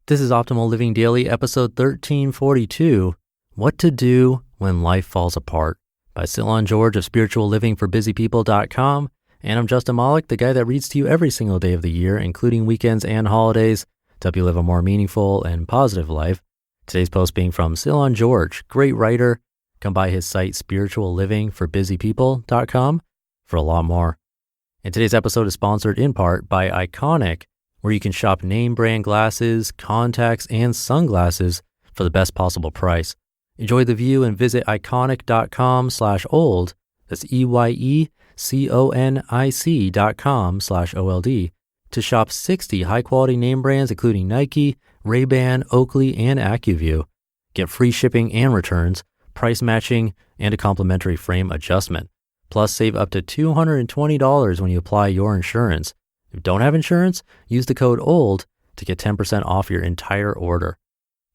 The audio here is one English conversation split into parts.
This is Optimal Living Daily, episode 1342, What to Do When Life Falls Apart, by Cylon George of spirituallivingforbusypeople.com. And I'm Justin Malik, the guy that reads to you every single day of the year, including weekends and holidays, to help you live a more meaningful and positive life. Today's post being from Cylon George, great writer. Come by his site, spirituallivingforbusypeople.com, for a lot more. And today's episode is sponsored in part by Iconic, where you can shop name brand glasses, contacts, and sunglasses for the best possible price. Enjoy the view and visit iconic.com/old. That's EYECONIC.com/OLD to shop 60 high quality name brands, including Nike, Ray-Ban, Oakley, and AccuView. Get free shipping and returns, price matching, and a complimentary frame adjustment. Plus, save up to $220 when you apply your insurance. If you don't have insurance, use the code OLD to get 10% off your entire order.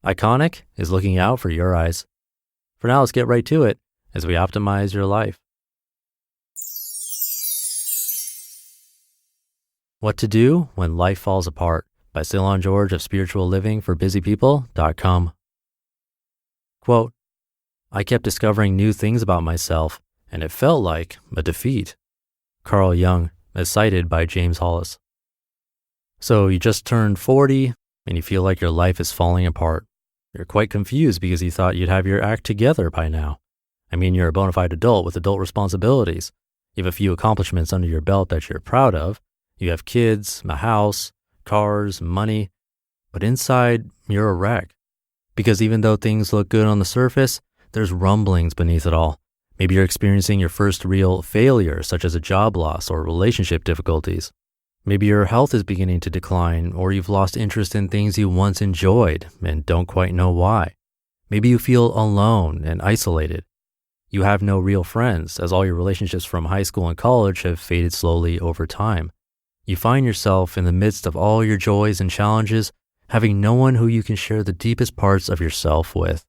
Iconic is looking out for your eyes. For now, let's get right to it as we optimize your life. What to Do When Life Falls Apart, by Cylon George of spirituallivingforbusypeople.com. Quote, I kept discovering new things about myself, and it felt like a defeat. Carl Jung, as cited by James Hollis. So you just turned 40 and you feel like your life is falling apart. You're quite confused because you thought you'd have your act together by now. I mean, you're a bona fide adult with adult responsibilities. You have a few accomplishments under your belt that you're proud of. You have kids, a house, cars, money. But inside, you're a wreck. Because even though things look good on the surface, there's rumblings beneath it all. Maybe you're experiencing your first real failure, such as a job loss or relationship difficulties. Maybe your health is beginning to decline, or you've lost interest in things you once enjoyed and don't quite know why. Maybe you feel alone and isolated. You have no real friends, as all your relationships from high school and college have faded slowly over time. You find yourself in the midst of all your joys and challenges, having no one who you can share the deepest parts of yourself with.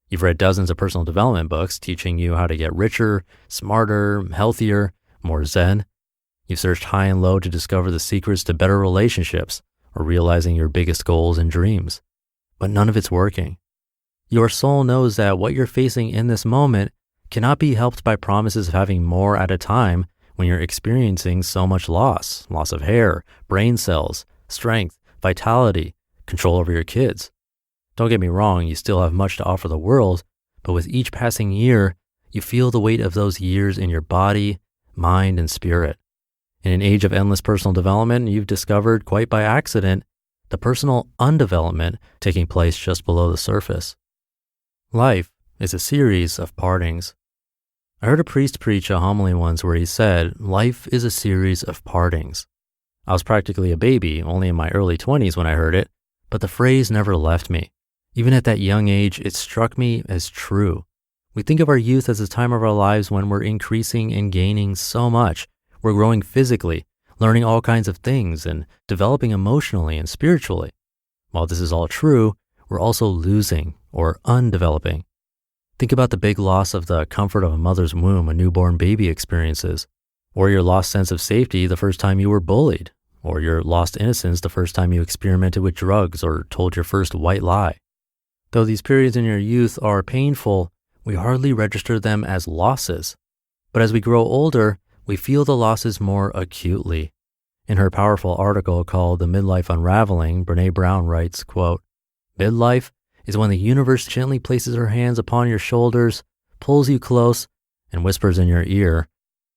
You've read dozens of personal development books teaching you how to get richer, smarter, healthier, more zen. You've searched high and low to discover the secrets to better relationships or realizing your biggest goals and dreams. But none of it's working. Your soul knows that what you're facing in this moment cannot be helped by promises of having more at a time when you're experiencing so much loss of hair, brain cells, strength, vitality, control over your kids. Don't get me wrong, you still have much to offer the world, but with each passing year, you feel the weight of those years in your body, mind, and spirit. In an age of endless personal development, you've discovered, quite by accident, the personal undevelopment taking place just below the surface. Life is a series of partings. I heard a priest preach a homily once where he said, life is a series of partings. I was practically a baby, only in my early 20s when I heard it, but the phrase never left me. Even at that young age, it struck me as true. We think of our youth as a time of our lives when we're increasing and gaining so much. We're growing physically, learning all kinds of things, and developing emotionally and spiritually. While this is all true, we're also losing or undeveloping. Think about the big loss of the comfort of a mother's womb a newborn baby experiences, or your lost sense of safety the first time you were bullied, or your lost innocence the first time you experimented with drugs or told your first white lie. Though these periods in your youth are painful, we hardly register them as losses. But as we grow older, we feel the losses more acutely. In her powerful article called The Midlife Unraveling, Brené Brown writes, quote, Midlife is when the universe gently places her hands upon your shoulders, pulls you close, and whispers in your ear,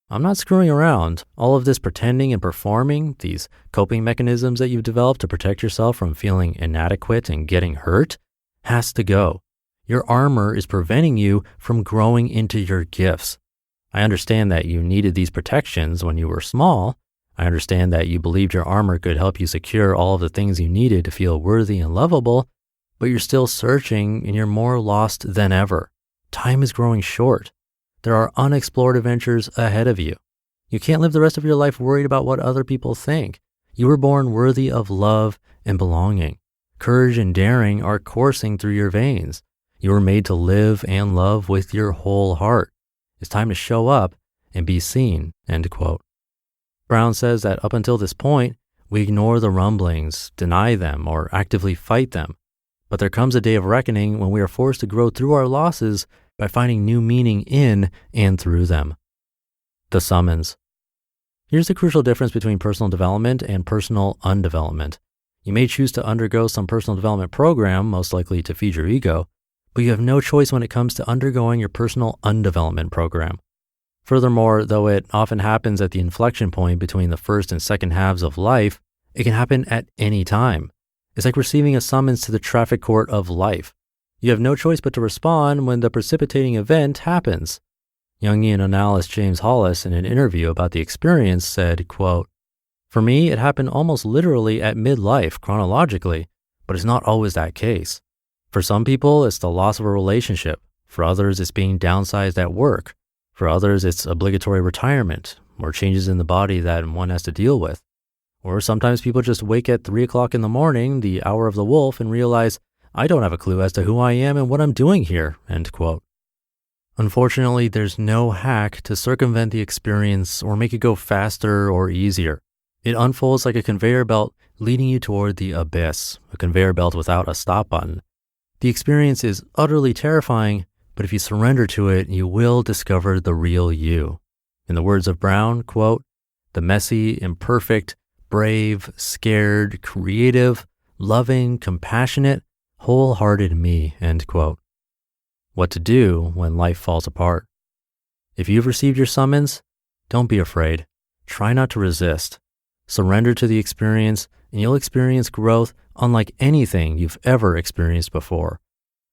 I'm not screwing around. All of this pretending and performing, these coping mechanisms that you've developed to protect yourself from feeling inadequate and getting hurt, has to go. Your armor is preventing you from growing into your gifts. I understand that you needed these protections when you were small. I understand that you believed your armor could help you secure all of the things you needed to feel worthy and lovable, but you're still searching and you're more lost than ever. Time is growing short. There are unexplored adventures ahead of you. You can't live the rest of your life worried about what other people think. You were born worthy of love and belonging. Courage and daring are coursing through your veins. You were made to live and love with your whole heart. It's time to show up and be seen, end quote. Brown says that up until this point, We ignore the rumblings, deny them, or actively fight them. But there comes a day of reckoning when we are forced to grow through our losses by finding new meaning in and through them. The summons. Here's the crucial difference between personal development and personal undevelopment. You may choose to undergo some personal development program, most likely to feed your ego, but you have no choice when it comes to undergoing your personal undevelopment program. Furthermore, though it often happens at the inflection point between the first and second halves of life, it can happen at any time. It's like receiving a summons to the traffic court of life. You have no choice but to respond when the precipitating event happens. Jungian analyst James Hollis, in an interview about the experience, said, quote, "For me, it happened almost literally at midlife chronologically, but it's not always that case. For some people, it's the loss of a relationship. For others, it's being downsized at work. For others, it's obligatory retirement or changes in the body that one has to deal with. Or sometimes people just wake at 3 o'clock in the morning, the hour of the wolf, and realize, I don't have a clue as to who I am and what I'm doing here," end quote. Unfortunately, there's no hack to circumvent the experience or make it go faster or easier. It unfolds like a conveyor belt leading you toward the abyss, a conveyor belt without a stop button. The experience is utterly terrifying, but if you surrender to it, you will discover the real you. In the words of Brown, quote, "The messy, imperfect, brave, scared, creative, loving, compassionate, wholehearted me," end quote. What to do when life falls apart. If you've received your summons, don't be afraid. Try not to resist. Surrender to the experience, and you'll experience growth unlike anything you've ever experienced before.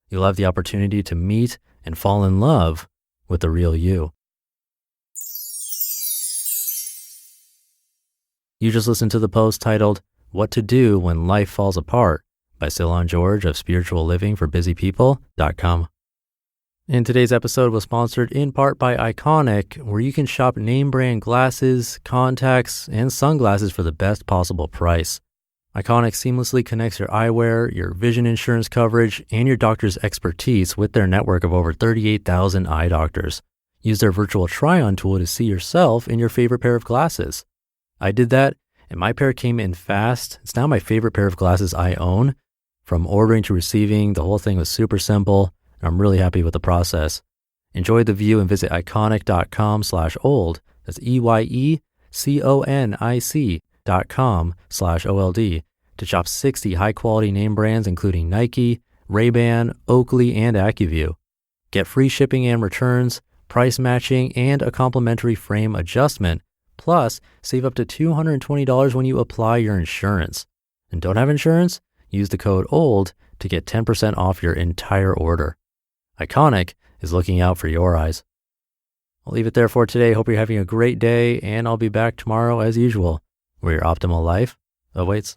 You'll have the opportunity to meet and fall in love with the real you. You just listened to the post titled, "What to Do When Life Falls Apart" by Cylon George of spirituallivingforbusypeople.com. And today's episode was sponsored in part by Iconic, where you can shop name brand glasses, contacts, and sunglasses for the best possible price. Iconic seamlessly connects your eyewear, your vision insurance coverage, and your doctor's expertise with their network of over 38,000 eye doctors. Use their virtual try-on tool to see yourself in your favorite pair of glasses. I did that, and my pair came in fast. It's now my favorite pair of glasses I own. From ordering to receiving, the whole thing was super simple. I'm really happy with the process. Enjoy the view and visit iconic.com/old. That's EYECONIC.com/OLD to shop 60 high-quality name brands, including Nike, Ray-Ban, Oakley, and AccuView. Get free shipping and returns, price matching, and a complimentary frame adjustment. Plus, save up to $220 when you apply your insurance. And don't have insurance? Use the code OLD to get 10% off your entire order. Iconic is looking out for your eyes. I'll leave it there for today. Hope you're having a great day, and I'll be back tomorrow as usual, where your optimal life awaits.